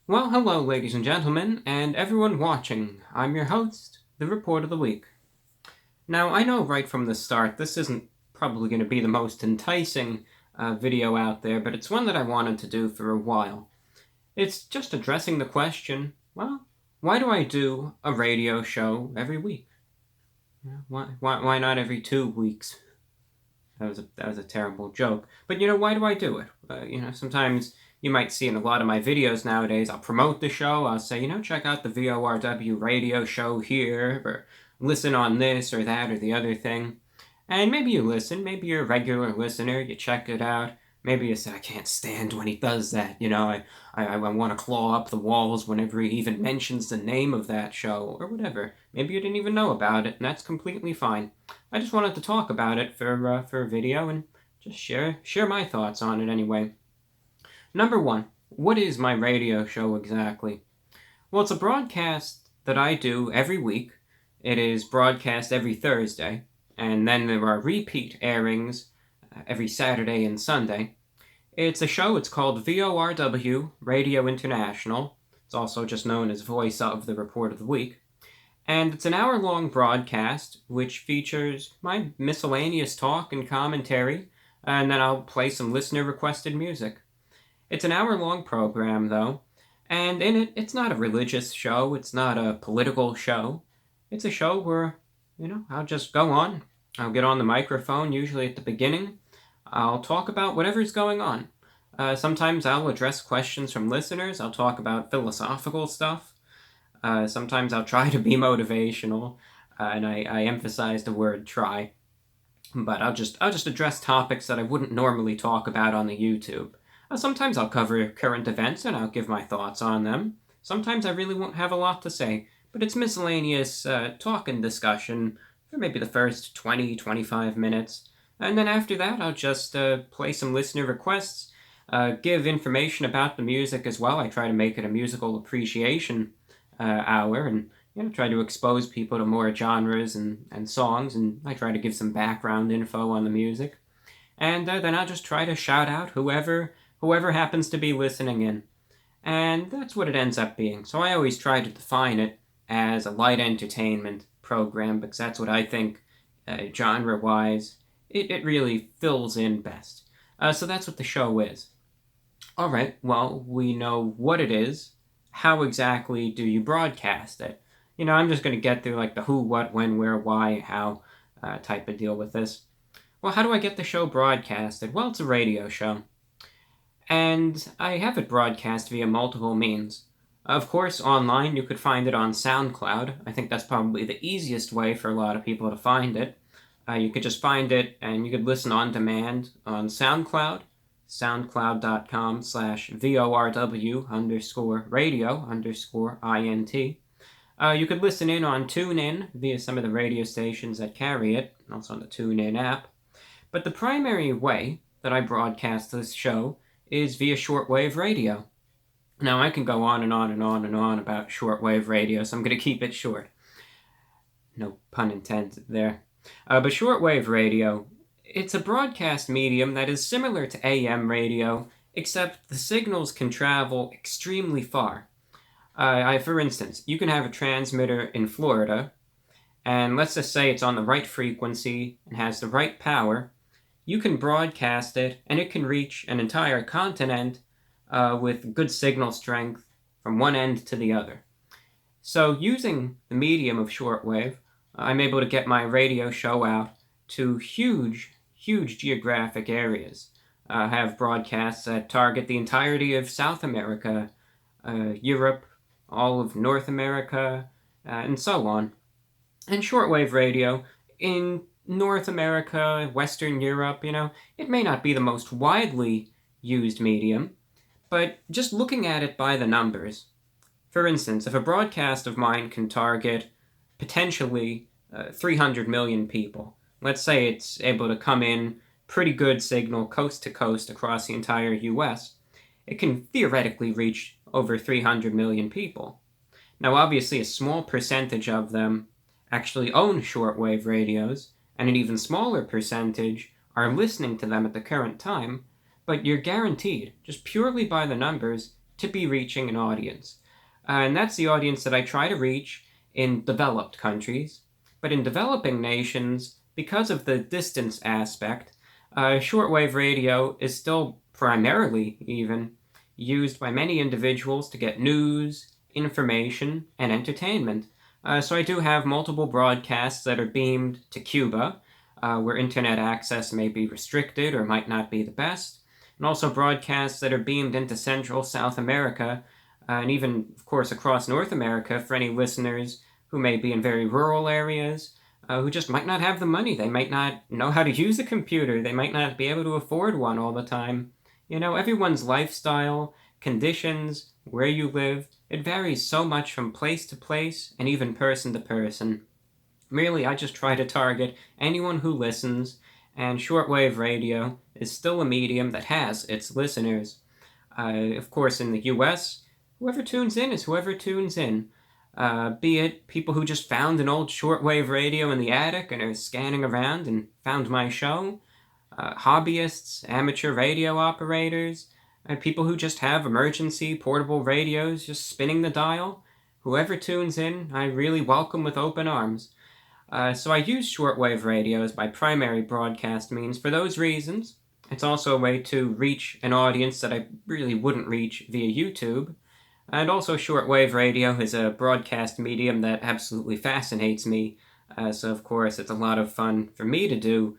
Well, hello, ladies and gentlemen, and everyone watching. I'm your host, the Report of the Week. Now, I know right from the start this isn't probably going to be the most enticing video out there, but it's one that I wanted to do for a while. It's just addressing the question, well, why do I do a radio show every week? Why not every 2 weeks? That was a terrible joke. But why do I do it? Sometimes you might see in a lot of my videos nowadays, I'll promote the show. I'll say, check out the VORW radio show here, or listen on this or that or the other thing. And maybe you listen. Maybe you're a regular listener. You check it out. Maybe you say, I can't stand when he does that. I want to claw up the walls whenever he even mentions the name of that show or whatever. Maybe you didn't even know about it, and that's completely fine. I just wanted to talk about it for a video and just share my thoughts on it anyway. Number one, what is my radio show exactly? Well, it's a broadcast that I do every week. It is broadcast every Thursday, and then there are repeat airings every Saturday and Sunday. It's a show, it's called VORW, Radio International. It's also just known as Voice of the Report of the Week. And it's an hour-long broadcast which features my miscellaneous talk and commentary, and then I'll play some listener-requested music. It's an hour-long program, though, and in it, it's not a religious show, it's not a political show. It's a show where, I'll just go on. I'll get on the microphone, usually at the beginning. I'll talk about whatever's going on. Sometimes I'll address questions from listeners. I'll talk about philosophical stuff. Sometimes I'll try to be motivational, and I emphasize the word try. But I'll just address topics that I wouldn't normally talk about on the YouTube. Sometimes I'll cover current events and I'll give my thoughts on them. Sometimes I really won't have a lot to say, but it's miscellaneous talk and discussion for maybe the first 20-25 minutes. And then after that, I'll just play some listener requests, give information about the music as well. I try to make it a musical appreciation hour and try to expose people to more genres and songs, and I try to give some background info on the music. And then I'll just try to shout out whoever happens to be listening in. And that's what it ends up being. So I always try to define it as a light entertainment program because that's what I think, genre-wise, it really fills in best. So that's what the show is. All right, well, we know what it is. How exactly do you broadcast it? I'm just going to get through like the who, what, when, where, why, how type of deal with this. Well, how do I get the show broadcasted? Well, it's a radio show. And I have it broadcast via multiple means. Of course, online you could find it on SoundCloud. I think that's probably the easiest way for a lot of people to find it. You could just find it and you could listen on demand on SoundCloud, soundcloud.com/VORW_radio_INT. You could listen in on TuneIn via some of the radio stations that carry it, and also on the TuneIn app. But the primary way that I broadcast this show is via shortwave radio. Now, I can go on and on and on and on about shortwave radio, so I'm going to keep it short. No pun intended there. But shortwave radio, it's a broadcast medium that is similar to AM radio, except the signals can travel extremely far. For instance, you can have a transmitter in Florida, and let's just say it's on the right frequency and has the right power. You can broadcast it, and it can reach an entire continent with good signal strength from one end to the other. So using the medium of shortwave, I'm able to get my radio show out to huge geographic areas. I have broadcasts that target the entirety of South America, Europe, all of North America, and so on. And shortwave radio in North America, Western Europe, it may not be the most widely used medium, but just looking at it by the numbers. For instance, if a broadcast of mine can target potentially 300 million people, let's say it's able to come in pretty good signal coast to coast across the entire US, it can theoretically reach over 300 million people. Now, obviously, a small percentage of them actually own shortwave radios, and an even smaller percentage are listening to them at the current time, but you're guaranteed, just purely by the numbers, to be reaching an audience. And that's the audience that I try to reach in developed countries. But in developing nations, because of the distance aspect, shortwave radio is still primarily even used by many individuals to get news, information, and entertainment. So I do have multiple broadcasts that are beamed to Cuba, where internet access may be restricted or might not be the best, and also broadcasts that are beamed into Central South America, and even, of course, across North America for any listeners who may be in very rural areas, who just might not have the money. They might not know how to use a computer. They might not be able to afford one all the time. Everyone's lifestyle, conditions, where you live, it varies so much from place to place and even person to person. Really, I just try to target anyone who listens, and shortwave radio is still a medium that has its listeners. Of course, in the US, whoever tunes in is whoever tunes in. Be it people who just found an old shortwave radio in the attic and are scanning around and found my show, hobbyists, amateur radio operators, people who just have emergency portable radios just spinning the dial. Whoever tunes in, I really welcome with open arms. So I use shortwave radio as my primary broadcast means for those reasons. It's also a way to reach an audience that I really wouldn't reach via YouTube. And also shortwave radio is a broadcast medium that absolutely fascinates me. So of course it's a lot of fun for me to do,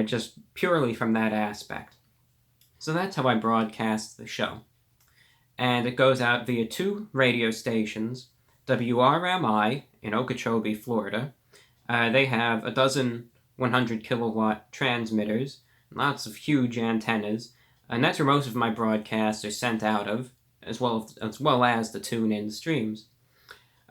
just purely from that aspect. So that's how I broadcast the show. And it goes out via 2 radio stations, WRMI in Okeechobee, Florida. They have a dozen 100 kilowatt transmitters, lots of huge antennas, and that's where most of my broadcasts are sent out of, as well as the tune-in streams.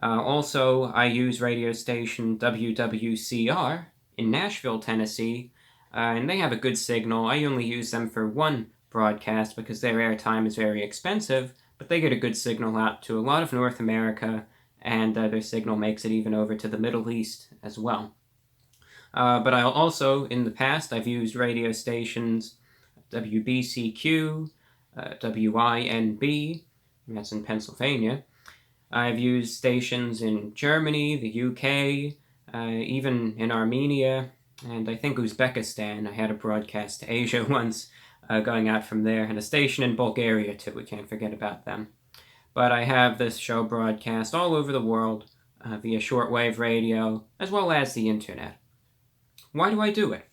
Also, I use radio station WWCR in Nashville, Tennessee, and they have a good signal. I only use them for one broadcast because their airtime is very expensive, but they get a good signal out to a lot of North America, and their signal makes it even over to the Middle East as well. But I also, in the past, I've used radio stations WBCQ, WINB, that's in Pennsylvania. I've used stations in Germany, the UK, even in Armenia, and I think Uzbekistan. I had a broadcast to Asia once, going out from there, and a station in Bulgaria too, we can't forget about them. But I have this show broadcast all over the world via shortwave radio, as well as the internet. Why do I do it?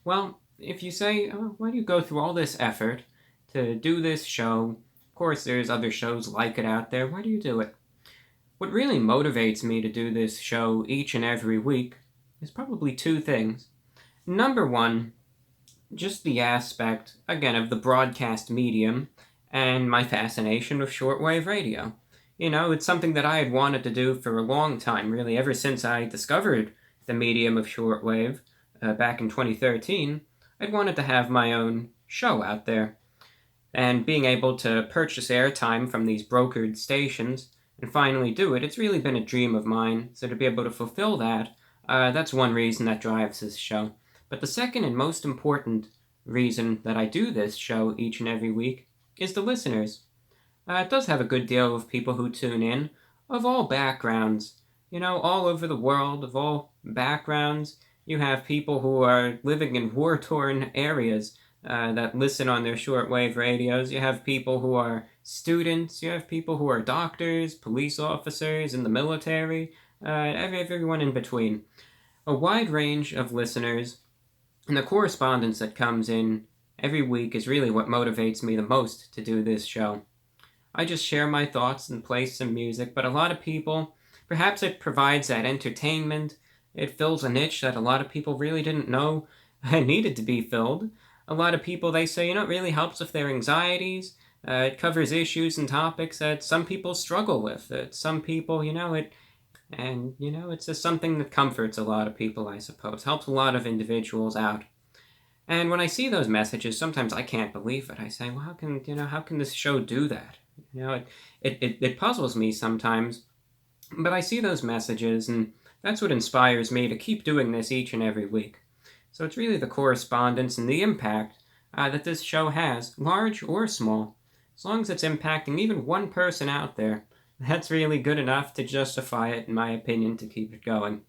Well, if you say, why do you go through all this effort to do this show? Of course, there's other shows like it out there. Why do you do it? What really motivates me to do this show each and every week is probably 2 things. Number 1, just the aspect, again, of the broadcast medium and my fascination with shortwave radio. It's something that I had wanted to do for a long time, really, ever since I discovered the medium of shortwave back in 2013. I'd wanted to have my own show out there. And being able to purchase airtime from these brokered stations and finally do it, it's really been a dream of mine. So to be able to fulfill that, that's one reason that drives this show. But the second and most important reason that I do this show each and every week is the listeners. It does have a good deal of people who tune in, of all backgrounds, all over the world, of all backgrounds. You have people who are living in war-torn areas that listen on their shortwave radios. You have people who are students. You have people who are doctors, police officers, in the military, everyone in between. A wide range of listeners, and the correspondence that comes in every week is really what motivates me the most to do this show. I just share my thoughts and play some music, but a lot of people, perhaps it provides that entertainment. It fills a niche that a lot of people really didn't know needed to be filled. A lot of people, they say, it really helps with their anxieties. It covers issues and topics that some people struggle with. Some people, it's just something that comforts a lot of people, I suppose. Helps a lot of individuals out. And when I see those messages, sometimes I can't believe it. I say, well, how can this show do that? It puzzles me sometimes. But I see those messages, and that's what inspires me to keep doing this each and every week. So it's really the correspondence and the impact that this show has, large or small, As long as it's impacting even one person out there, that's really good enough to justify it, in my opinion, to keep it going.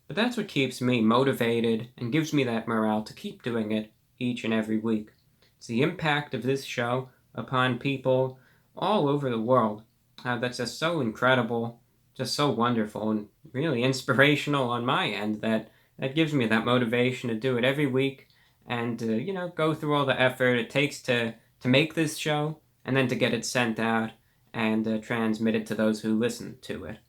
But that's what keeps me motivated and gives me that morale to keep doing it each and every week. It's the impact of this show upon people all over the world that's just so incredible, just so wonderful, and really inspirational on my end that gives me that motivation to do it every week and go through all the effort it takes to make this show and then to get it sent out and transmitted to those who listen to it.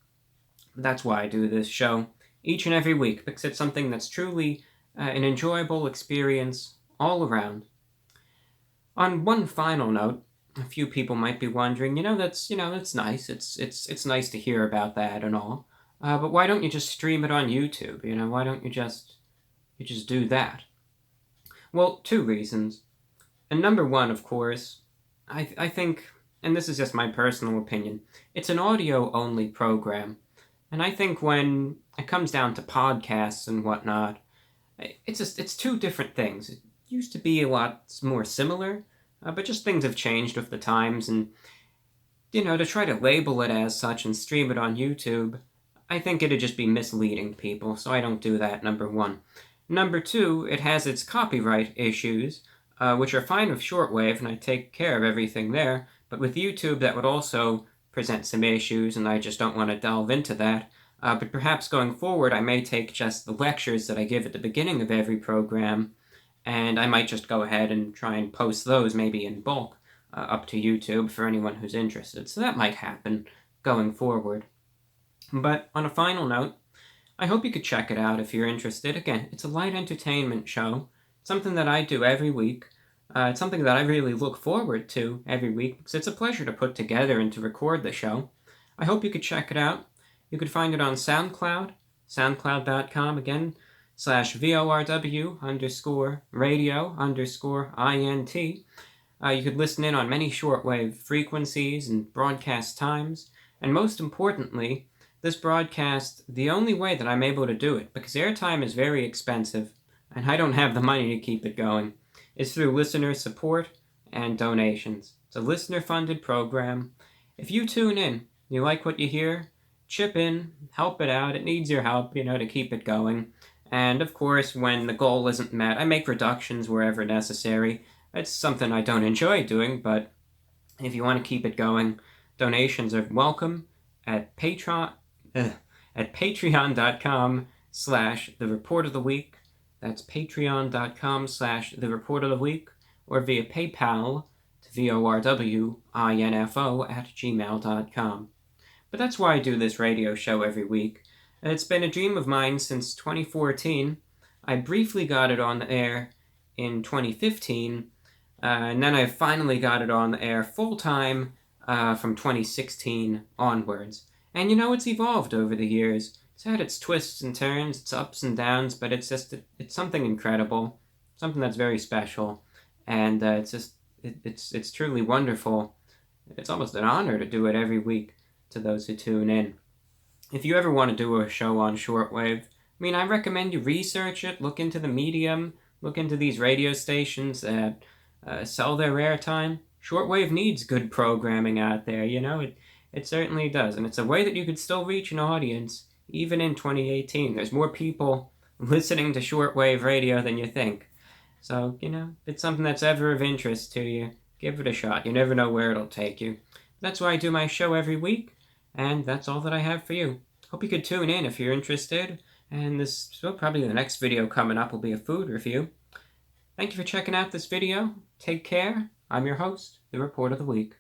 That's why I do this show each and every week, because it's something that's truly an enjoyable experience all around. On one final note, a few people might be wondering, that's nice. It's nice to hear about that and all, but why don't you just stream it on YouTube? Why don't you just do that? Well, two reasons. And number one, of course, I think, and this is just my personal opinion, it's an audio-only program. And I think when it comes down to podcasts and whatnot, it's two different things. It used to be a lot more similar, but just things have changed with the times. And, to try to label it as such and stream it on YouTube, I think it'd just be misleading people, so I don't do that, number one. Number two, it has its copyright issues, which are fine with shortwave, and I take care of everything there, but with YouTube that would also present some issues, and I just don't want to delve into that. But perhaps going forward, I may take just the lectures that I give at the beginning of every program, and I might just go ahead and try and post those maybe in bulk up to YouTube for anyone who's interested. So that might happen going forward. But on a final note, I hope you could check it out if you're interested. Again, it's a light entertainment show, something that I do every week. It's something that I really look forward to every week because it's a pleasure to put together and to record the show. I hope you could check it out. You could find it on SoundCloud, soundcloud.com again, /VORW_radio_INT. You could listen in on many shortwave frequencies and broadcast times. And most importantly, this broadcast, the only way that I'm able to do it, because airtime is very expensive, and I don't have the money to keep it going, is through listener support and donations. It's a listener-funded program. If you tune in, you like what you hear, chip in, help it out. It needs your help, to keep it going. And of course, when the goal isn't met, I make reductions wherever necessary. It's something I don't enjoy doing, but if you want to keep it going, donations are welcome at patreon.com/thereportoftheweek. That's patreon.com/thereportoftheweek, or via PayPal to VORWINFO@gmail.com. But that's why I do this radio show every week. And it's been a dream of mine since 2014. I briefly got it on the air in 2015, and then I finally got it on the air full-time from 2016 onwards. And it's evolved over the years. It's had its twists and turns, its ups and downs, but it's something incredible, something that's very special, and it's truly wonderful. It's almost an honor to do it every week to those who tune in. If you ever want to do a show on shortwave, I recommend you research it, look into the medium, look into these radio stations that sell their airtime. Shortwave needs good programming out there, it certainly does, and it's a way that you could still reach an audience. Even in 2018, there's more people listening to shortwave radio than you think. So, if it's something that's ever of interest to you, give it a shot. You never know where it'll take you. That's why I do my show every week, and that's all that I have for you. Hope you could tune in if you're interested, and probably the next video coming up will be a food review. Thank you for checking out this video. Take care. I'm your host, the Report of the Week.